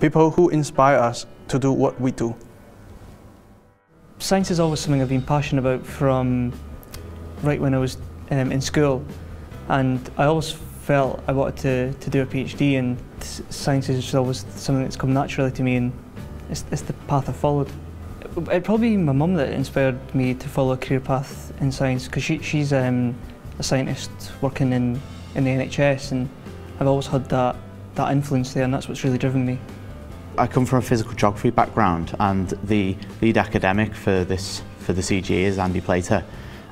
people who inspire us to do what we do. Science is always something I've been passionate about from right when I was in school, and I always felt I wanted to do a PhD, and science is just always something that's come naturally to me, and it's the path I followed. It'd probably be my mum that inspired me to follow a career path in science, because she's a scientist working in the NHS, and I've always had that influence there, and that's what's really driven me. I come from a physical geography background, and the lead academic for the CGE is Andy Plater,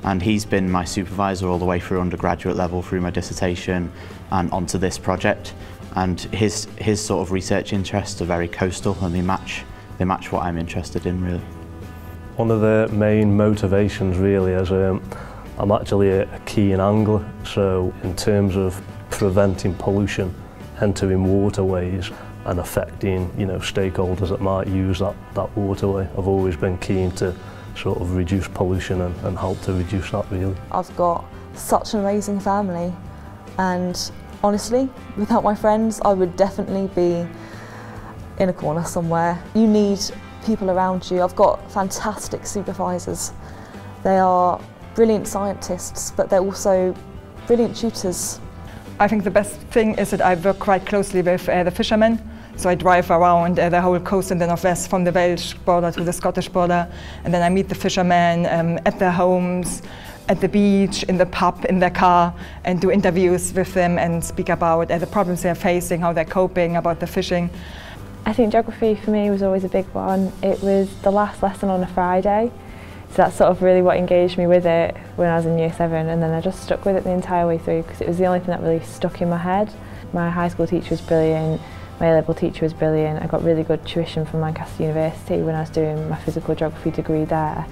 and he's been my supervisor all the way through undergraduate level, through my dissertation and onto this project. And his sort of research interests are very coastal, and they match what I'm interested in, really. One of the main motivations really is I'm actually a keen angler, so in terms of preventing pollution entering waterways and affecting, you know, stakeholders that might use that waterway, I've always been keen to sort of reduce pollution and help to reduce that, really. I've got such an amazing family, and honestly, without my friends, I would definitely be in a corner somewhere. You need people around you. I've got fantastic supervisors. They are brilliant scientists, but they're also brilliant tutors. I think the best thing is that I work quite closely with the fishermen. So I drive around the whole coast in the northwest, from the Welsh border to the Scottish border, and then I meet the fishermen at their homes, at the beach, in the pub, in their car, and do interviews with them and speak about the problems they're facing, how they're coping, about the fishing. I think geography for me was always a big one. It was the last lesson on a Friday, so that's sort of really what engaged me with it when I was in Year 7, and then I just stuck with it the entire way through because it was the only thing that really stuck in my head. My high school teacher was brilliant, my A-level teacher was brilliant. I got really good tuition from Lancaster University when I was doing my physical geography degree there,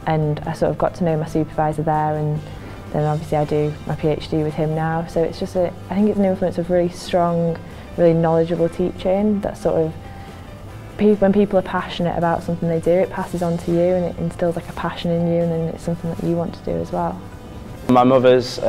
and I sort of got to know my supervisor there, and then obviously I do my PhD with him now. So it's just I think it's an influence of really strong, really knowledgeable teaching that sort of, when people are passionate about something they do, it passes on to you and it instills like a passion in you, and then it's something that you want to do as well. My mother's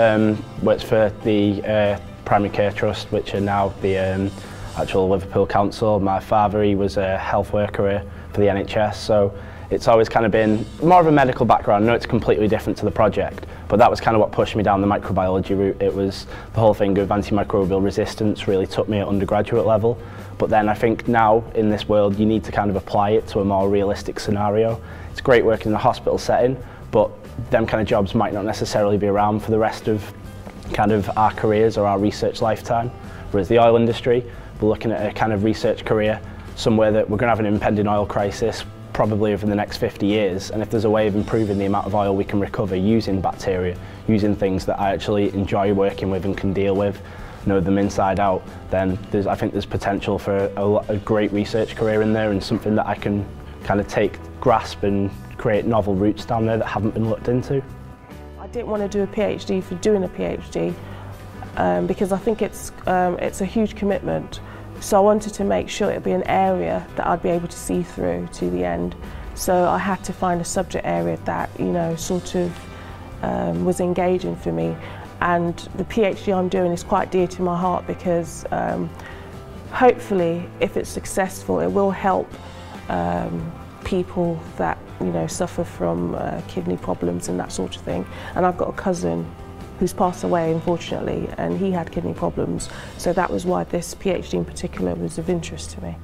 works for the Primary Care Trust, which are now the actual Liverpool Council. My father, he was a health worker for the NHS, so it's always kind of been more of a medical background. I know it's completely different to the project, but that was kind of what pushed me down the microbiology route. It was the whole thing of antimicrobial resistance really took me at undergraduate level. But then I think now in this world you need to kind of apply it to a more realistic scenario. It's great working in a hospital setting, but them kind of jobs might not necessarily be around for the rest of kind of our careers or our research lifetime. Whereas the oil industry, we're looking at a kind of research career somewhere that we're going to have an impending oil crisis probably over the next 50 years, and if there's a way of improving the amount of oil we can recover using bacteria, using things that I actually enjoy working with and can deal with, know them inside out, then I think there's potential for a great research career in there, and something that I can kind of grasp and create novel routes down there that haven't been looked into. I didn't want to do a PhD for doing a PhD because I think it's a huge commitment. So I wanted to make sure it'd be an area that I'd be able to see through to the end. So I had to find a subject area that, you know, sort of was engaging for me. And the PhD I'm doing is quite dear to my heart because hopefully, if it's successful, it will help people that, you know, suffer from kidney problems and that sort of thing. And I've got a cousin who's passed away, unfortunately, and he had kidney problems. So that was why this PhD in particular was of interest to me.